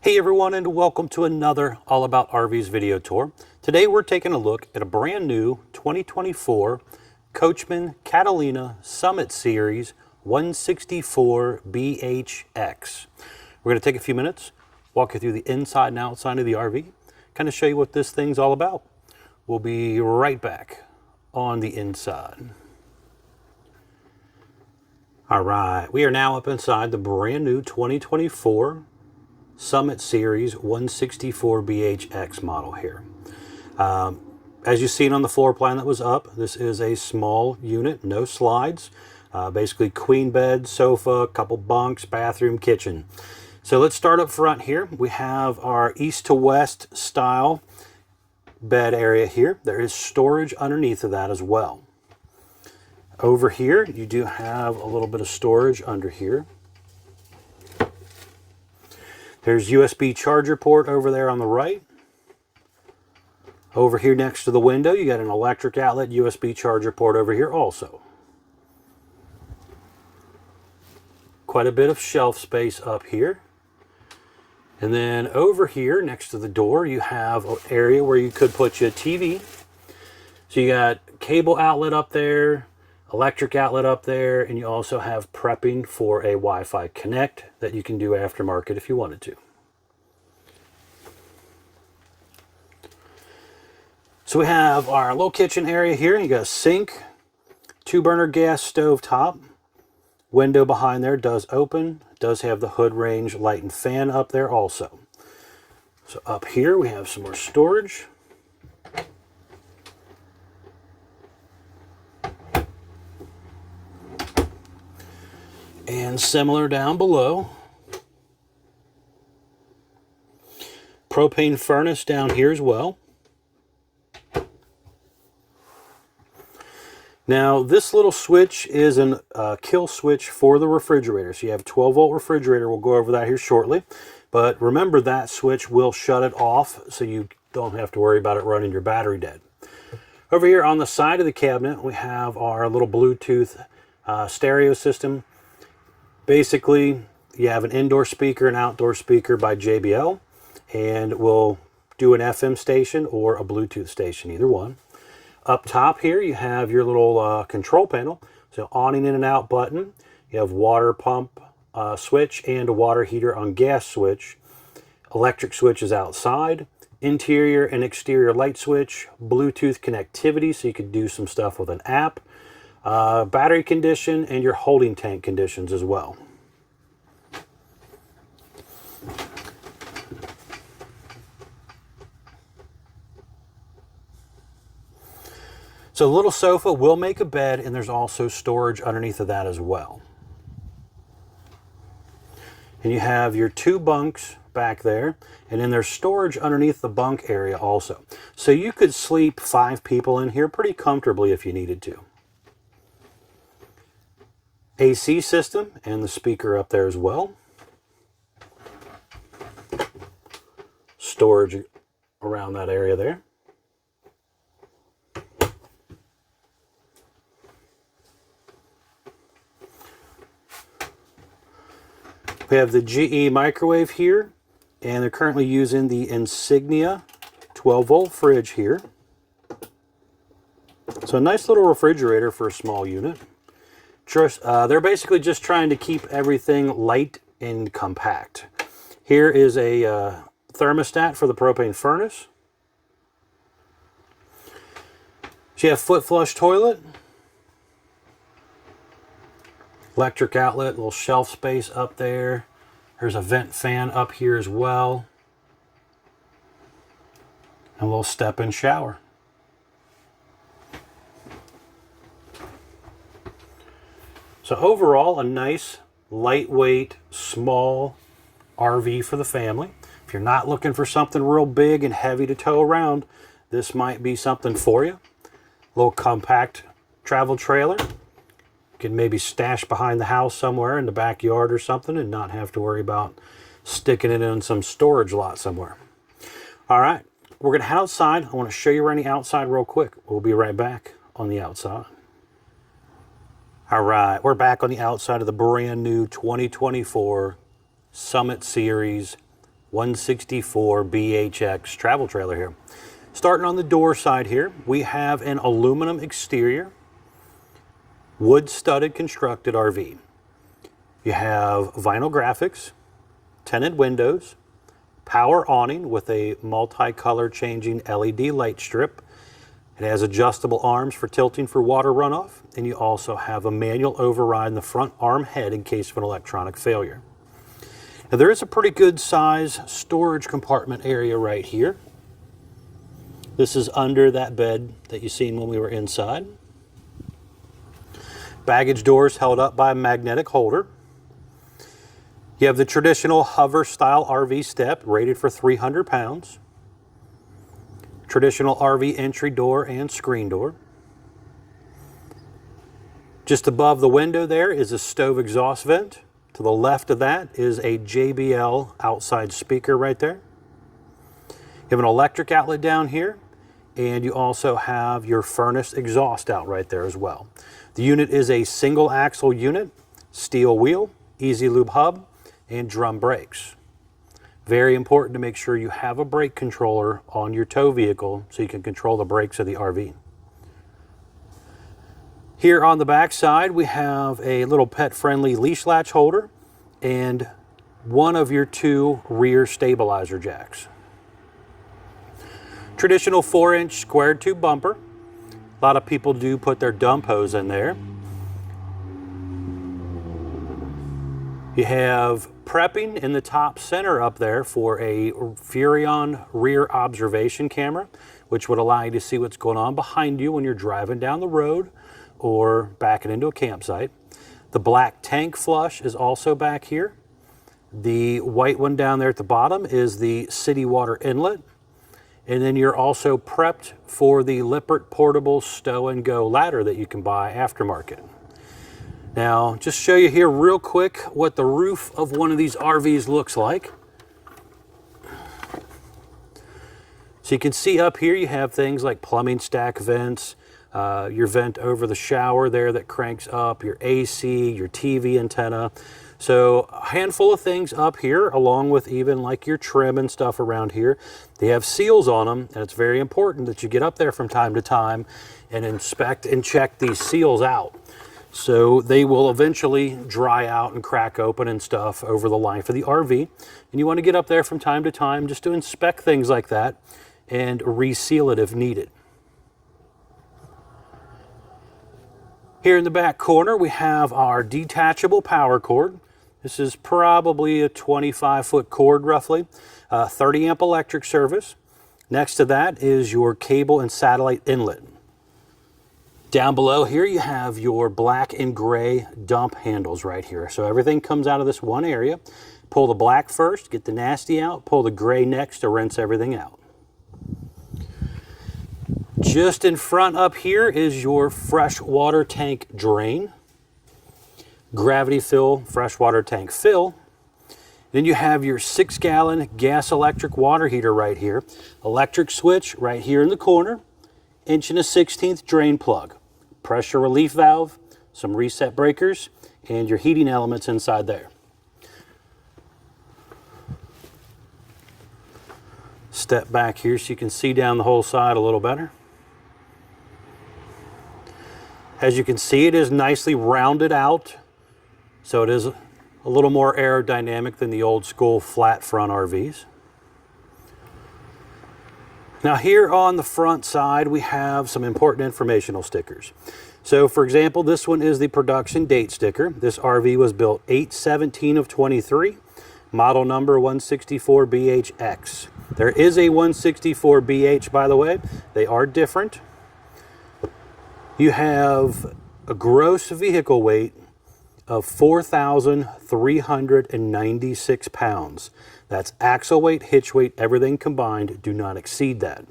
Hey everyone, and welcome to another All About RVs video tour. Today we're taking a look at a brand new 2024 Coachmen Catalina Summit Series 164 BHX. We're going to take a few minutes, walk you through the inside and outside of the RV, kind of show you what this thing's all about. We'll be right back on the inside. All right, we are now up inside the brand new 2024 Summit Series 164 BHX model here. As you've seen on the floor plan that was up, this is a small unit, no slides, basically queen bed, sofa, couple bunks, bathroom, kitchen. So let's start up front here. We have our east to west style bed area here. There is storage underneath of that as well. Over here, you do have a little bit of storage under here. There's USB charger port over there on the right. Over here next to the window, you got an electric outlet USB charger port over here also. Quite a bit of shelf space up here. And then over here next to the door, you have an area where you could put your TV. So you got cable outlet up there, electric outlet up there, and you also have prepping for a Wi-Fi Connect that you can do aftermarket if you wanted to. So we have our little kitchen area here. You got a sink, 2-burner gas stove top, window behind there does open, does have the hood range light and fan up there also. So up here we have some more storage. And similar down below. Propane furnace down here as well. Now this little switch is a kill switch for the refrigerator. So you have a 12-volt refrigerator. We'll go over that here shortly. But remember, that switch will shut it off so you don't have to worry about it running your battery dead. Over here on the side of the cabinet, we have our little Bluetooth stereo system. Basically, you have an indoor speaker and outdoor speaker by JBL, and we'll do an FM station or a Bluetooth station, either one. Up top here, you have your little control panel. So awning in and out button. You have water pump switch and a water heater on gas switch. Electric switch is outside. Interior and exterior light switch. Bluetooth connectivity, so you could do some stuff with an app. Battery condition and your holding tank conditions as well. So the little sofa will make a bed, and there's also storage underneath of that as well. And you have your 2 bunks back there, and then there's storage underneath the bunk area also. So you could sleep 5 people in here pretty comfortably if you needed to. AC system and the speaker up there as well. Storage around that area there. We have the GE microwave here, and they're currently using the Insignia 12-volt fridge here. So a nice little refrigerator for a small unit. They're basically just trying to keep everything light and compact. Here is a thermostat for the propane furnace. So you have foot flush toilet. Electric outlet, little shelf space up there. There's a vent fan up here as well. And a little step-in shower. So overall, a nice, lightweight, small RV for the family. If you're not looking for something real big and heavy to tow around, this might be something for you. A little compact travel trailer. You can maybe stash behind the house somewhere in the backyard or something and not have to worry about sticking it in some storage lot somewhere. All right, we're going to head outside. I want to show you around the outside real quick. We'll be right back on the outside. All right, we're back on the outside of the brand new 2024 Summit Series 164 BHX travel trailer here. Starting on the door side here, we have an aluminum exterior, wood studded constructed RV. You have vinyl graphics, tinted windows, power awning with a multi-color changing LED light strip. It has adjustable arms for tilting for water runoff, and you also have a manual override in the front arm head in case of an electronic failure. Now there is a pretty good size storage compartment area right here. This is under that bed that you seen when we were inside. Baggage doors held up by a magnetic holder. You have the traditional hover style RV step rated for 300 pounds. Traditional RV entry door and screen door. Just above the window there is a stove exhaust vent. To the left of that is a JBL outside speaker right there. You have an electric outlet down here, and you also have your furnace exhaust out right there as well. The unit is a single axle unit, steel wheel, easy lube hub, and drum brakes. Very important to make sure you have a brake controller on your tow vehicle so you can control the brakes of the RV. Here on the back side, we have a little pet-friendly leash latch holder and one of your 2 rear stabilizer jacks. Traditional 4-inch squared tube bumper. A lot of people do put their dump hose in there. You have prepping in the top center up there for a Furrion rear observation camera, which would allow you to see what's going on behind you when you're driving down the road or backing into a campsite. The black tank flush is also back here. The white one down there at the bottom is the city water inlet. And then you're also prepped for the Lippert portable stow and go ladder that you can buy aftermarket. Now, just show you here real quick what the roof of one of these RVs looks like. So you can see up here you have things like plumbing stack vents, your vent over the shower there that cranks up, your AC, your TV antenna. So a handful of things up here, along with even like your trim and stuff around here. They have seals on them, and it's very important that you get up there from time to time and inspect and check these seals out. So they will eventually dry out and crack open and stuff over the life of the RV. And you want to get up there from time to time just to inspect things like that and reseal it if needed. Here in the back corner, we have our detachable power cord. This is probably a 25-foot cord roughly, 30 amp electric service. Next to that is your cable and satellite inlet. Down below here you have your black and gray dump handles right here. So everything comes out of this one area. Pull the black first, get the nasty out, pull the gray next to rinse everything out. Just in front up here is your freshwater tank drain. Gravity fill, freshwater tank fill. Then you have your 6-gallon gas electric water heater right here. Electric switch right here in the corner. 1.1/16 drain plug. Pressure relief valve, some reset breakers, and your heating elements inside there. Step back here so you can see down the whole side a little better. As you can see, it is nicely rounded out, so it is a little more aerodynamic than the old school flat front RVs. Now here on the front side, we have some important informational stickers. So for example, this one is the production date sticker. This RV was built 8/17 of 23, model number 164BHX. There is a 164BH, by the way. They are different. You have a gross vehicle weight of 4,396 pounds. That's axle weight, hitch weight, everything combined. Do not exceed that.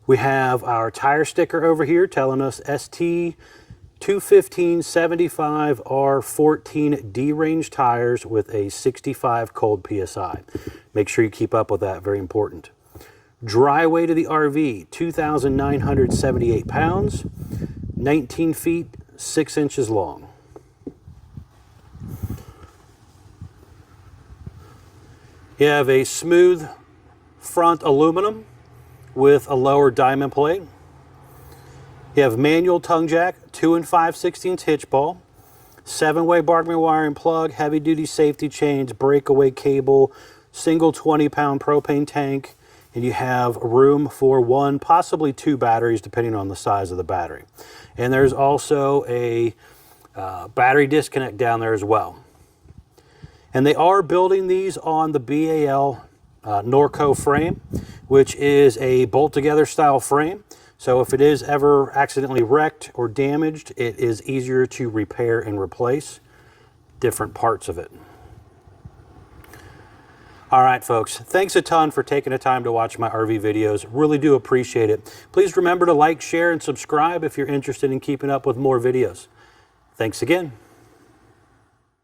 We have our tire sticker over here telling us ST 215/75 R14 D-range tires with a 65 cold PSI. Make sure you keep up with that, very important. Dry weight of the RV, 2,978 pounds, 19 feet, 6 inches long. You have a smooth front aluminum with a lower diamond plate. You have manual tongue jack, 2 5/16 hitch ball, 7-way Barkman wiring plug, heavy duty safety chains, breakaway cable, single 20-pound propane tank, and you have room for 1, possibly 2 batteries depending on the size of the battery. And there's also a battery disconnect down there as well. And they are building these on the BAL Norco frame, which is a bolt together style frame. So if it is ever accidentally wrecked or damaged, it is easier to repair and replace different parts of it. All right, folks, thanks a ton for taking the time to watch my RV videos. Really do appreciate it. Please remember to like, share, and subscribe if you're interested in keeping up with more videos. Thanks again.